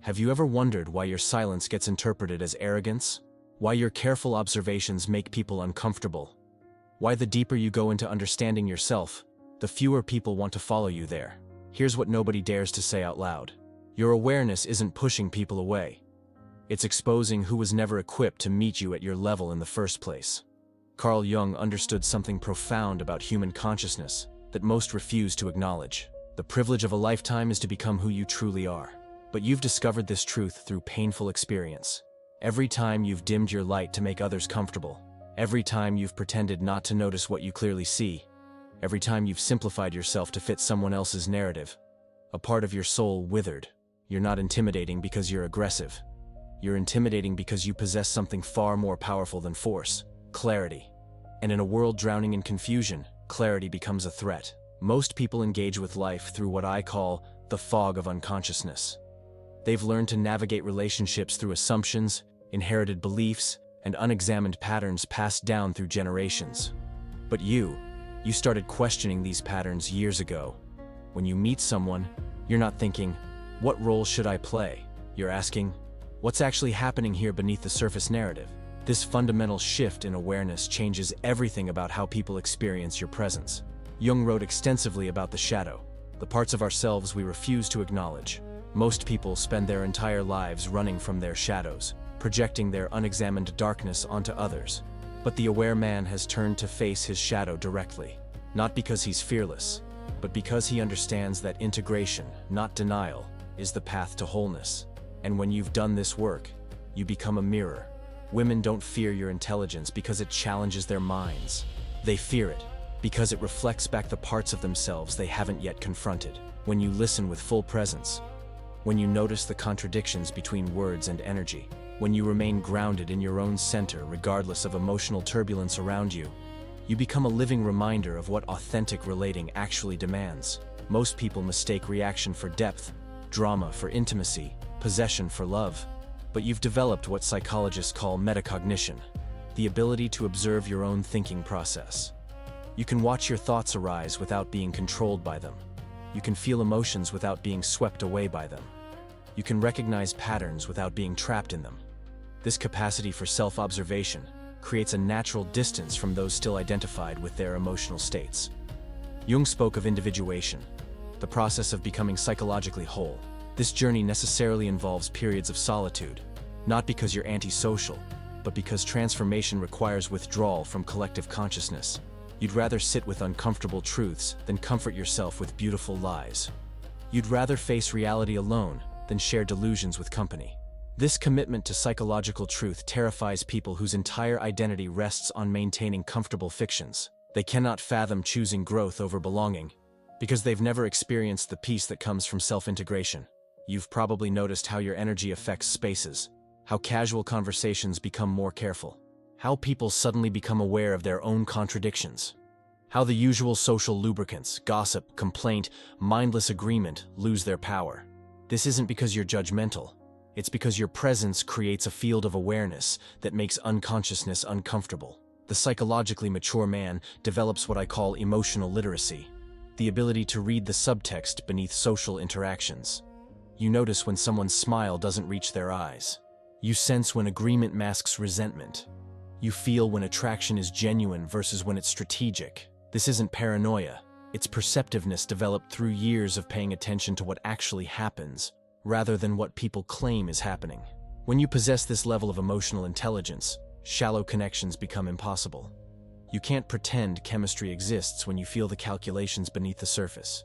Have you ever wondered why your silence gets interpreted as arrogance? Why your careful observations make people uncomfortable? Why the deeper you go into understanding yourself, the fewer people want to follow you there? Here's what nobody dares to say out loud. Your awareness isn't pushing people away. It's exposing who was never equipped to meet you at your level in the first place. Carl Jung understood something profound about human consciousness that most refuse to acknowledge. The privilege of a lifetime is to become who you truly are. But you've discovered this truth through painful experience. Every time you've dimmed your light to make others comfortable, every time you've pretended not to notice what you clearly see, every time you've simplified yourself to fit someone else's narrative, a part of your soul withered. You're not intimidating because you're aggressive. You're intimidating because you possess something far more powerful than force: clarity. And in a world drowning in confusion, clarity becomes a threat. Most people engage with life through what I call the fog of unconsciousness. They've learned to navigate relationships through assumptions, inherited beliefs, and unexamined patterns passed down through generations. But you started questioning these patterns years ago. When you meet someone, you're not thinking, "What role should I play?" You're asking, "What's actually happening here beneath the surface narrative?" This fundamental shift in awareness changes everything about how people experience your presence. Jung wrote extensively about the shadow, the parts of ourselves we refuse to acknowledge. Most people spend their entire lives running from their shadows, projecting their unexamined darkness onto others. But the aware man has turned to face his shadow directly, not because he's fearless, but because he understands that integration, not denial, is the path to wholeness. And when you've done this work, you become a mirror. Women don't fear your intelligence because it challenges their minds. They fear it because it reflects back the parts of themselves they haven't yet confronted. When you listen with full presence, when you notice the contradictions between words and energy, when you remain grounded in your own center regardless of emotional turbulence around you, you become a living reminder of what authentic relating actually demands. Most people mistake reaction for depth, drama for intimacy, possession for love. But you've developed what psychologists call metacognition, the ability to observe your own thinking process. You can watch your thoughts arise without being controlled by them. You can feel emotions without being swept away by them. You can recognize patterns without being trapped in them. This capacity for self-observation creates a natural distance from those still identified with their emotional states. Jung spoke of individuation, the process of becoming psychologically whole. This journey necessarily involves periods of solitude, not because you're antisocial, but because transformation requires withdrawal from collective consciousness. You'd rather sit with uncomfortable truths than comfort yourself with beautiful lies. You'd rather face reality alone than share delusions with company. This commitment to psychological truth terrifies people whose entire identity rests on maintaining comfortable fictions. They cannot fathom choosing growth over belonging, because they've never experienced the peace that comes from self-integration. You've probably noticed how your energy affects spaces, how casual conversations become more careful, how people suddenly become aware of their own contradictions, how the usual social lubricants, gossip, complaint, mindless agreement lose their power. This isn't because you're judgmental. It's because your presence creates a field of awareness that makes unconsciousness uncomfortable. The psychologically mature man develops what I call emotional literacy, the ability to read the subtext beneath social interactions. You notice when someone's smile doesn't reach their eyes. You sense when agreement masks resentment. You feel when attraction is genuine versus when it's strategic. This isn't paranoia. It's perceptiveness developed through years of paying attention to what actually happens, rather than what people claim is happening. When you possess this level of emotional intelligence, shallow connections become impossible. You can't pretend chemistry exists when you feel the calculations beneath the surface.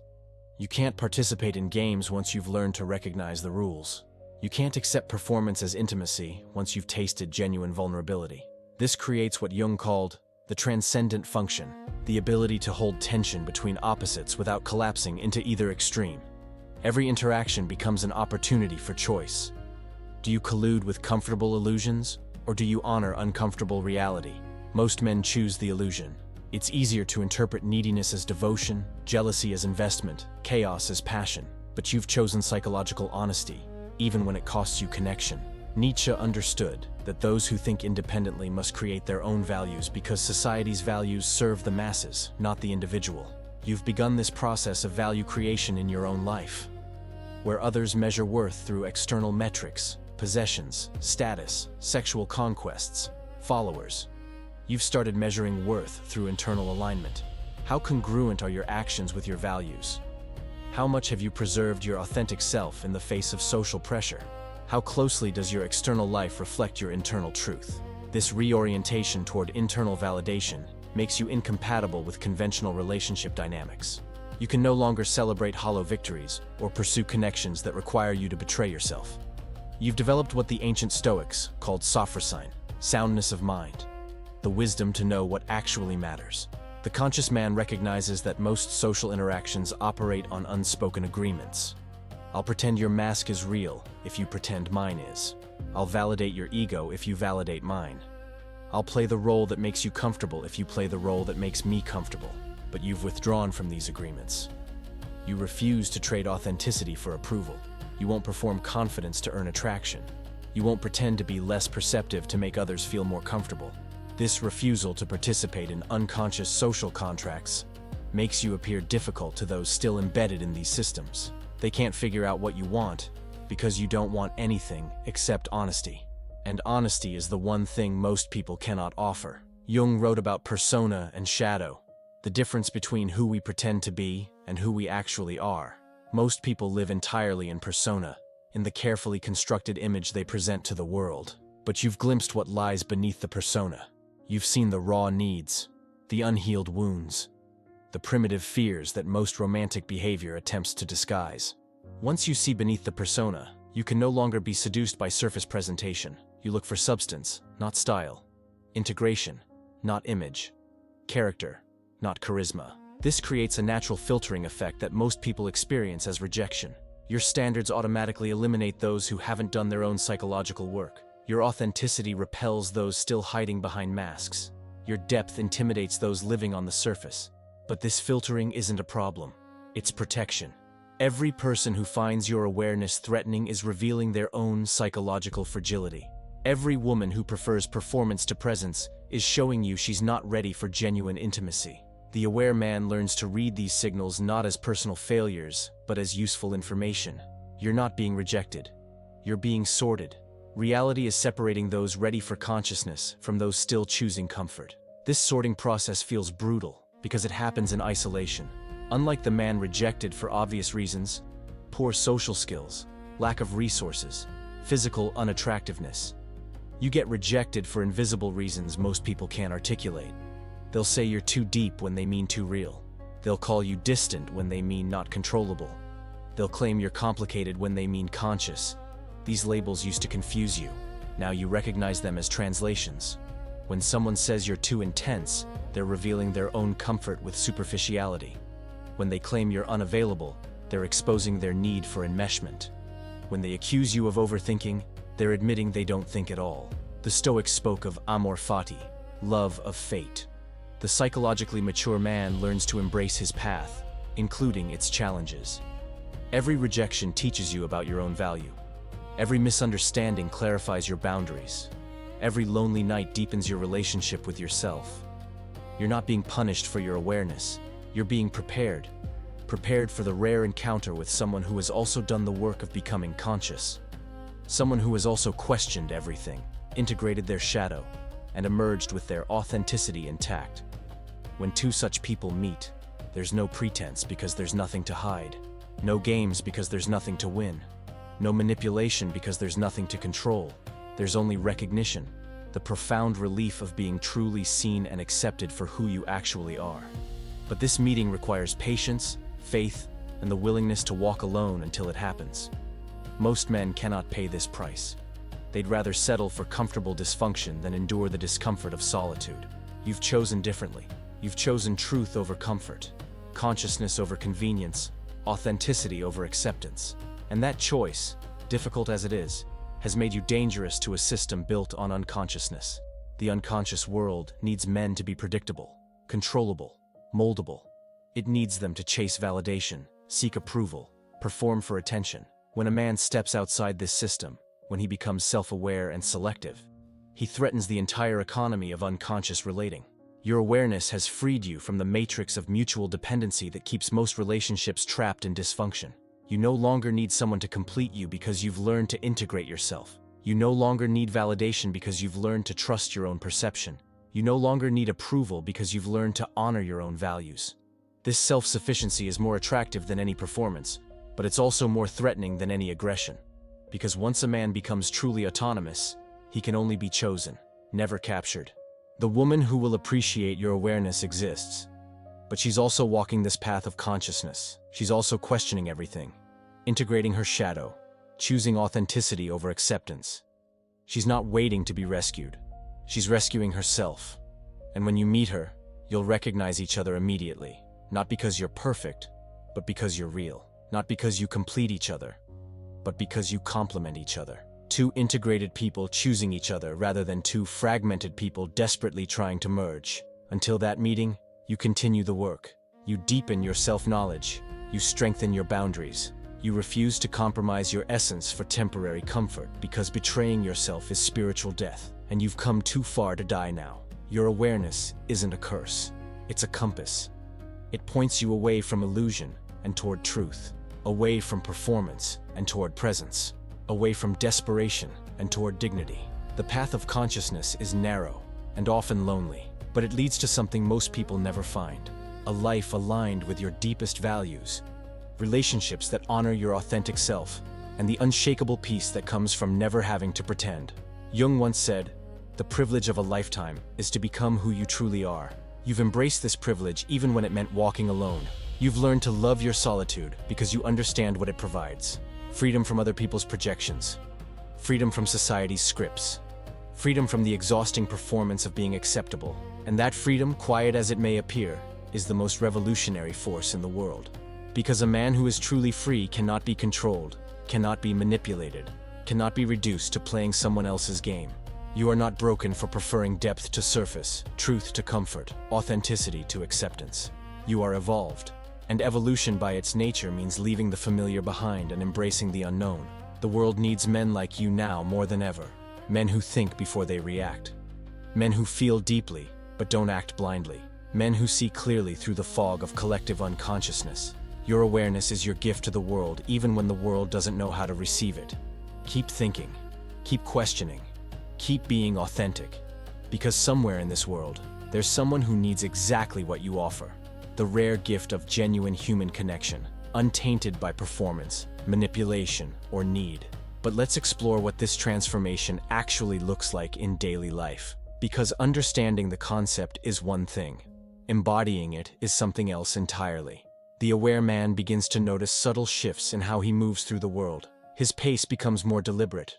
You can't participate in games once you've learned to recognize the rules. You can't accept performance as intimacy once you've tasted genuine vulnerability. This creates what Jung called the transcendent function, the ability to hold tension between opposites without collapsing into either extreme. Every interaction becomes an opportunity for choice. Do you collude with comfortable illusions, or do you honor uncomfortable reality? Most men choose the illusion. It's easier to interpret neediness as devotion, jealousy as investment, chaos as passion. But you've chosen psychological honesty, even when it costs you connection. Nietzsche understood that those who think independently must create their own values because society's values serve the masses, not the individual. You've begun this process of value creation in your own life. where others measure worth through external metrics, possessions, status, sexual conquests, followers. You've started measuring worth through internal alignment. How congruent are your actions with your values? How much have you preserved your authentic self in the face of social pressure? How closely does your external life reflect your internal truth? This reorientation toward internal validation makes you incompatible with conventional relationship dynamics. You can no longer celebrate hollow victories or pursue connections that require you to betray yourself. You've developed what the ancient Stoics called sophrosyne, soundness of mind, the wisdom to know what actually matters. The conscious man recognizes that most social interactions operate on unspoken agreements. I'll pretend your mask is real if you pretend mine is. I'll validate your ego if you validate mine. I'll play the role that makes you comfortable if you play the role that makes me comfortable. But you've withdrawn from these agreements. You refuse to trade authenticity for approval. You won't perform confidence to earn attraction. You won't pretend to be less perceptive to make others feel more comfortable. This refusal to participate in unconscious social contracts makes you appear difficult to those still embedded in these systems. They can't figure out what you want because you don't want anything except honesty. And honesty is the one thing most people cannot offer. Jung wrote about persona and shadow, the difference between who we pretend to be and who we actually are. Most people live entirely in persona, in the carefully constructed image they present to the world. But you've glimpsed what lies beneath the persona. You've seen the raw needs, the unhealed wounds, the primitive fears that most romantic behavior attempts to disguise. Once you see beneath the persona, you can no longer be seduced by surface presentation. You look for substance, not style. Integration, not image. Character, not charisma. This creates a natural filtering effect that most people experience as rejection. Your standards automatically eliminate those who haven't done their own psychological work. Your authenticity repels those still hiding behind masks. Your depth intimidates those living on the surface. But this filtering isn't a problem. It's protection. Every person who finds your awareness threatening is revealing their own psychological fragility. Every woman who prefers performance to presence is showing you she's not ready for genuine intimacy. The aware man learns to read these signals not as personal failures, but as useful information. You're not being rejected. You're being sorted. Reality is separating those ready for consciousness from those still choosing comfort. This sorting process feels brutal because it happens in isolation. Unlike the man rejected for obvious reasons, poor social skills, lack of resources, physical unattractiveness, you get rejected for invisible reasons most people can't articulate. They'll say you're too deep when they mean too real. They'll call you distant when they mean not controllable. They'll claim you're complicated when they mean conscious. These labels used to confuse you. Now you recognize them as translations. When someone says you're too intense, they're revealing their own comfort with superficiality. When they claim you're unavailable, they're exposing their need for enmeshment. When they accuse you of overthinking, they're admitting they don't think at all. The Stoics spoke of amor fati, love of fate. The psychologically mature man learns to embrace his path, including its challenges. Every rejection teaches you about your own value. Every misunderstanding clarifies your boundaries. Every lonely night deepens your relationship with yourself. You're not being punished for your awareness. You're being prepared. Prepared for the rare encounter with someone who has also done the work of becoming conscious. Someone who has also questioned everything, integrated their shadow, and emerged with their authenticity intact. When two such people meet, there's no pretense because there's nothing to hide. No games because there's nothing to win. No manipulation because there's nothing to control. There's only recognition, the profound relief of being truly seen and accepted for who you actually are. But this meeting requires patience, faith, and the willingness to walk alone until it happens. Most men cannot pay this price. They'd rather settle for comfortable dysfunction than endure the discomfort of solitude. You've chosen differently. You've chosen truth over comfort, consciousness over convenience, authenticity over acceptance. And that choice, difficult as it is, has made you dangerous to a system built on unconsciousness. The unconscious world needs men to be predictable, controllable, moldable. It needs them to chase validation, seek approval, perform for attention. When a man steps outside this system, when he becomes self-aware and selective, he threatens the entire economy of unconscious relating. Your awareness has freed you from the matrix of mutual dependency that keeps most relationships trapped in dysfunction. You no longer need someone to complete you because you've learned to integrate yourself. You no longer need validation because you've learned to trust your own perception. You no longer need approval because you've learned to honor your own values. This self-sufficiency is more attractive than any performance, but it's also more threatening than any aggression. Because once a man becomes truly autonomous, he can only be chosen, never captured. The woman who will appreciate your awareness exists, but she's also walking this path of consciousness. She's also questioning everything, integrating her shadow, choosing authenticity over acceptance. She's not waiting to be rescued. She's rescuing herself. And when you meet her, you'll recognize each other immediately. Not because you're perfect, but because you're real. Not because you complete each other, but because you complement each other. Two integrated people choosing each other rather than two fragmented people desperately trying to merge. Until that meeting, you continue the work. You deepen your self-knowledge. You strengthen your boundaries. You refuse to compromise your essence for temporary comfort, because betraying yourself is spiritual death, and you've come too far to die now. Your awareness isn't a curse. It's a compass. It points you away from illusion and toward truth, away from performance and toward presence, away from desperation and toward dignity. The path of consciousness is narrow and often lonely, but it leads to something most people never find: a life aligned with your deepest values, relationships that honor your authentic self, and the unshakable peace that comes from never having to pretend. Jung once said, "The privilege of a lifetime is to become who you truly are." You've embraced this privilege even when it meant walking alone. You've learned to love your solitude because you understand what it provides. Freedom from other people's projections. Freedom from society's scripts. Freedom from the exhausting performance of being acceptable. And that freedom, quiet as it may appear, is the most revolutionary force in the world. Because a man who is truly free cannot be controlled, cannot be manipulated, cannot be reduced to playing someone else's game. You are not broken for preferring depth to surface, truth to comfort, authenticity to acceptance. You are evolved. And evolution by its nature means leaving the familiar behind and embracing the unknown. The world needs men like you now more than ever. Men who think before they react. Men who feel deeply, but don't act blindly. Men who see clearly through the fog of collective unconsciousness. Your awareness is your gift to the world, even when the world doesn't know how to receive it. Keep thinking. Keep questioning. Keep being authentic. Because somewhere in this world, there's someone who needs exactly what you offer. The rare gift of genuine human connection, untainted by performance, manipulation, or need. But let's explore what this transformation actually looks like in daily life. Because understanding the concept is one thing. Embodying it is something else entirely. The aware man begins to notice subtle shifts in how he moves through the world. His pace becomes more deliberate.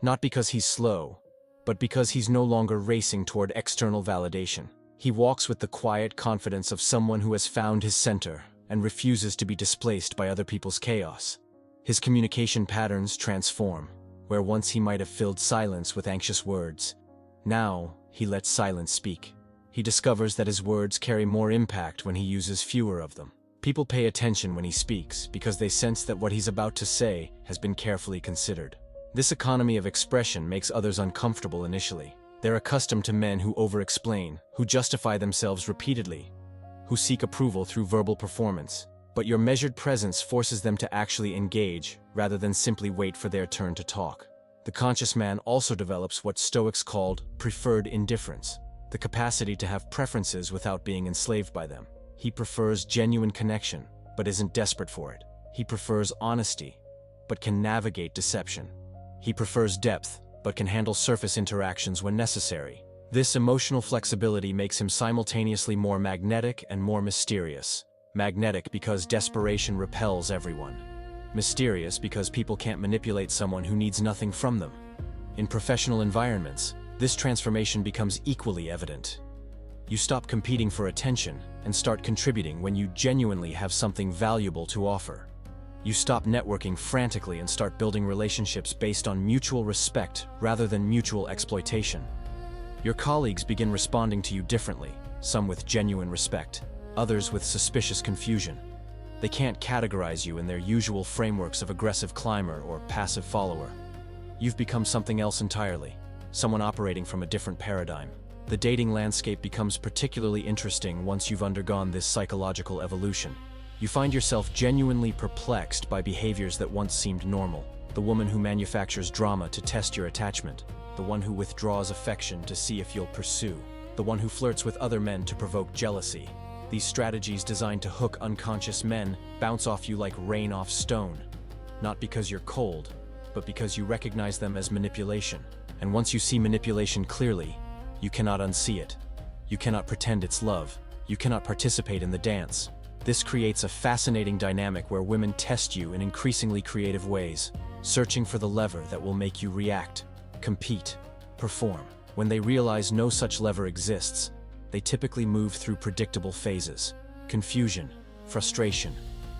Not because he's slow, but because he's no longer racing toward external validation. He walks with the quiet confidence of someone who has found his center and refuses to be displaced by other people's chaos. His communication patterns transform. Where once he might have filled silence with anxious words, now he lets silence speak. He discovers that his words carry more impact when he uses fewer of them. People pay attention when he speaks because they sense that what he's about to say has been carefully considered. This economy of expression makes others uncomfortable initially. They're accustomed to men who over-explain, who justify themselves repeatedly, who seek approval through verbal performance. But your measured presence forces them to actually engage, rather than simply wait for their turn to talk. The conscious man also develops what Stoics called preferred indifference, the capacity to have preferences without being enslaved by them. He prefers genuine connection, but isn't desperate for it. He prefers honesty, but can navigate deception. He prefers depth, but can handle surface interactions when necessary. This emotional flexibility makes him simultaneously more magnetic and more mysterious. Magnetic because desperation repels everyone. Mysterious because people can't manipulate someone who needs nothing from them. In professional environments, this transformation becomes equally evident. You stop competing for attention and start contributing when you genuinely have something valuable to offer. You stop networking frantically and start building relationships based on mutual respect rather than mutual exploitation. Your colleagues begin responding to you differently, some with genuine respect, others with suspicious confusion. They can't categorize you in their usual frameworks of aggressive climber or passive follower. You've become something else entirely, someone operating from a different paradigm. The dating landscape becomes particularly interesting once you've undergone this psychological evolution. You find yourself genuinely perplexed by behaviors that once seemed normal. The woman who manufactures drama to test your attachment. The one who withdraws affection to see if you'll pursue. The one who flirts with other men to provoke jealousy. These strategies designed to hook unconscious men bounce off you like rain off stone. Not because you're cold, but because you recognize them as manipulation. And once you see manipulation clearly, you cannot unsee it. You cannot pretend it's love. You cannot participate in the dance. This creates a fascinating dynamic where women test you in increasingly creative ways, searching for the lever that will make you react, compete, perform. When they realize no such lever exists, they typically move through predictable phases: confusion, frustration,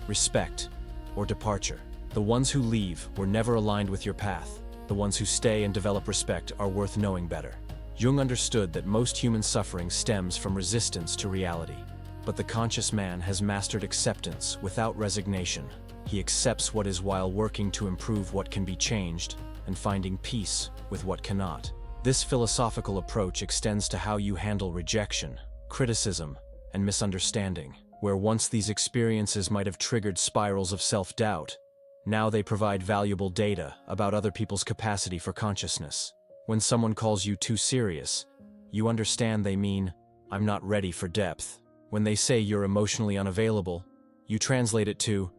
respect, or departure. The ones who leave were never aligned with your path. The ones who stay and develop respect are worth knowing better. Jung understood that most human suffering stems from resistance to reality. But the conscious man has mastered acceptance without resignation. He accepts what is while working to improve what can be changed and finding peace with what cannot. This philosophical approach extends to how you handle rejection, criticism, and misunderstanding. Where once these experiences might have triggered spirals of self-doubt, now they provide valuable data about other people's capacity for consciousness. When someone calls you too serious, you understand they mean, "I'm not ready for depth." When they say you're emotionally unavailable, you translate it to,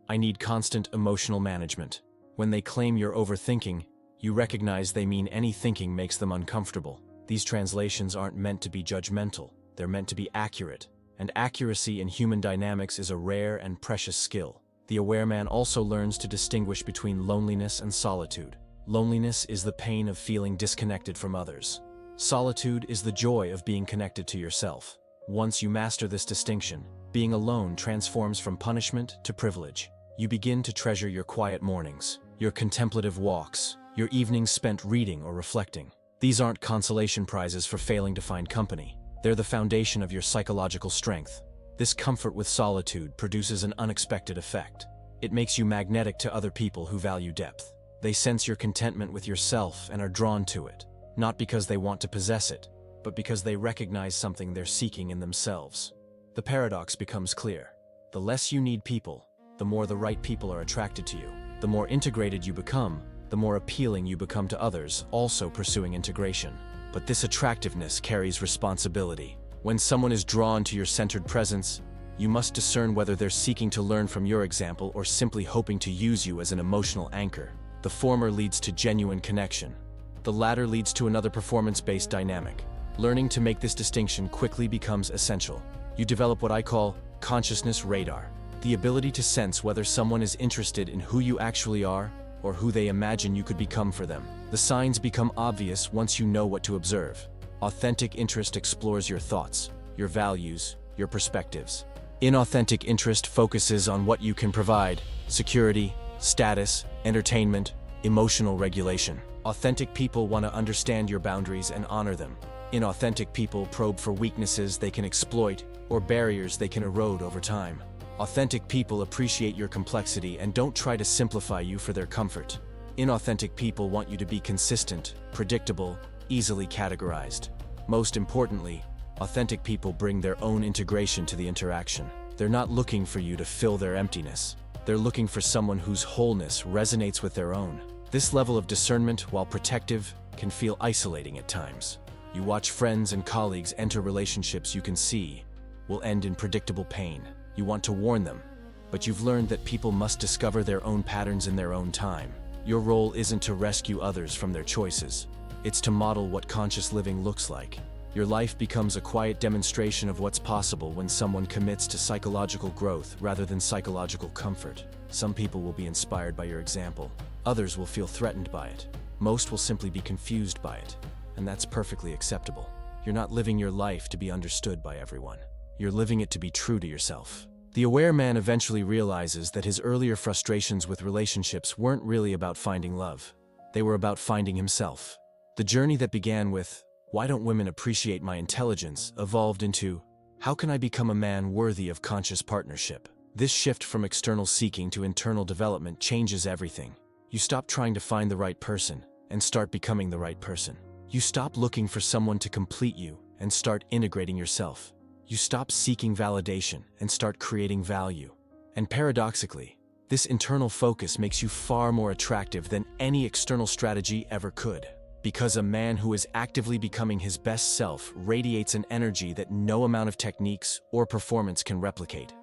"I need constant emotional management." When they claim you're overthinking, you recognize they mean any thinking makes them uncomfortable. These translations aren't meant to be judgmental, they're meant to be accurate. And accuracy in human dynamics is a rare and precious skill. The aware man also learns to distinguish between loneliness and solitude. Loneliness is the pain of feeling disconnected from others. Solitude is the joy of being connected to yourself. Once you master this distinction, being alone transforms from punishment to privilege. You begin to treasure your quiet mornings, your contemplative walks, your evenings spent reading or reflecting. These aren't consolation prizes for failing to find company. They're the foundation of your psychological strength. This comfort with solitude produces an unexpected effect. It makes you magnetic to other people who value depth. They sense your contentment with yourself and are drawn to it, not because they want to possess it, but because they recognize something they're seeking in themselves. The paradox becomes clear. The less you need people, the more the right people are attracted to you. The more integrated you become, the more appealing you become to others, also pursuing integration. But this attractiveness carries responsibility. When someone is drawn to your centered presence, you must discern whether they're seeking to learn from your example or simply hoping to use you as an emotional anchor. The former leads to genuine connection. The latter leads to another performance-based dynamic. Learning to make this distinction quickly becomes essential. You develop what I call consciousness radar, the ability to sense whether someone is interested in who you actually are or who they imagine you could become for them. The signs become obvious once you know what to observe. Authentic interest explores your thoughts, your values, your perspectives. Inauthentic interest focuses on what you can provide: security, status, entertainment, emotional regulation. Authentic people want to understand your boundaries and honor them. Inauthentic people probe for weaknesses they can exploit or barriers they can erode over time. Authentic people appreciate your complexity and don't try to simplify you for their comfort. Inauthentic people want you to be consistent, predictable, easily categorized. Most importantly, authentic people bring their own integration to the interaction. They're not looking for you to fill their emptiness. They're looking for someone whose wholeness resonates with their own. This level of discernment, while protective, can feel isolating at times. You watch friends and colleagues enter relationships you can see will end in predictable pain. You want to warn them, but you've learned that people must discover their own patterns in their own time. Your role isn't to rescue others from their choices. It's to model what conscious living looks like. Your life becomes a quiet demonstration of what's possible when someone commits to psychological growth rather than psychological comfort. Some people will be inspired by your example. Others will feel threatened by it. Most will simply be confused by it. And that's perfectly acceptable. You're not living your life to be understood by everyone. You're living it to be true to yourself. The aware man eventually realizes that his earlier frustrations with relationships weren't really about finding love. They were about finding himself. The journey that began with, "Why don't women appreciate my intelligence?" evolved into, "How can I become a man worthy of conscious partnership?" This shift from external seeking to internal development changes everything. You stop trying to find the right person and start becoming the right person. You stop looking for someone to complete you and start integrating yourself. You stop seeking validation and start creating value. And paradoxically, this internal focus makes you far more attractive than any external strategy ever could. Because a man who is actively becoming his best self radiates an energy that no amount of techniques or performance can replicate.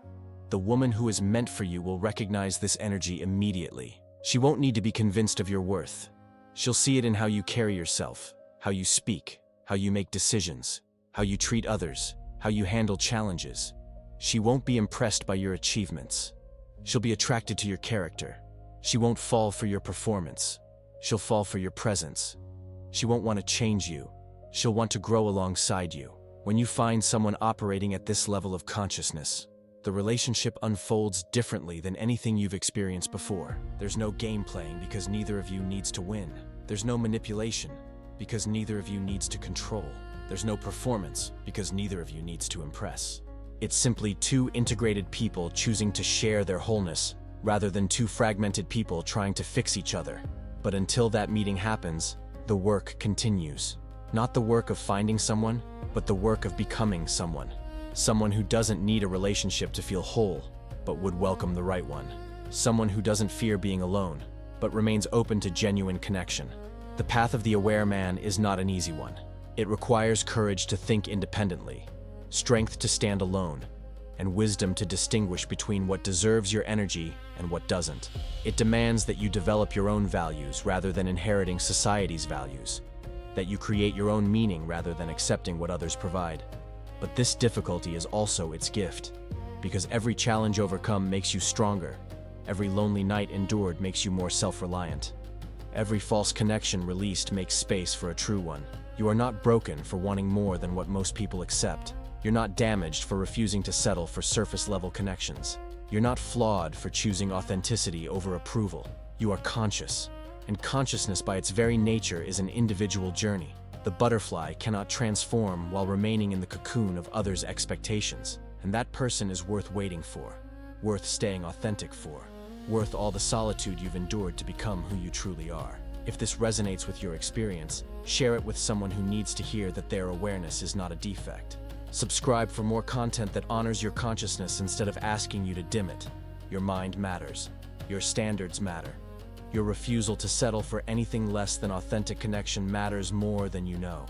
The woman who is meant for you will recognize this energy immediately. She won't need to be convinced of your worth. She'll see it in how you carry yourself, how you speak, how you make decisions, how you treat others, how you handle challenges. She won't be impressed by your achievements. She'll be attracted to your character. She won't fall for your performance. She'll fall for your presence. She won't want to change you. She'll want to grow alongside you. When you find someone operating at this level of consciousness, the relationship unfolds differently than anything you've experienced before. There's no game playing because neither of you needs to win. There's no manipulation because neither of you needs to control. There's no performance because neither of you needs to impress. It's simply two integrated people choosing to share their wholeness rather than two fragmented people trying to fix each other. But until that meeting happens, the work continues. Not the work of finding someone, but the work of becoming someone. Someone who doesn't need a relationship to feel whole, but would welcome the right one. Someone who doesn't fear being alone, but remains open to genuine connection. The path of the aware man is not an easy one. It requires courage to think independently, strength to stand alone, and wisdom to distinguish between what deserves your energy and what doesn't. It demands that you develop your own values rather than inheriting society's values, that you create your own meaning rather than accepting what others provide. But this difficulty is also its gift, because every challenge overcome makes you stronger. Every lonely night endured makes you more self-reliant. Every false connection released makes space for a true one. You are not broken for wanting more than what most people accept. You're not damaged for refusing to settle for surface-level connections. You're not flawed for choosing authenticity over approval. You are conscious, and consciousness by its very nature is an individual journey. The butterfly cannot transform while remaining in the cocoon of others' expectations, and that person is worth waiting for, worth staying authentic for, worth all the solitude you've endured to become who you truly are. If this resonates with your experience, share it with someone who needs to hear that their awareness is not a defect. Subscribe for more content that honors your consciousness instead of asking you to dim it. Your mind matters. Your standards matter. Your refusal to settle for anything less than authentic connection matters more than you know.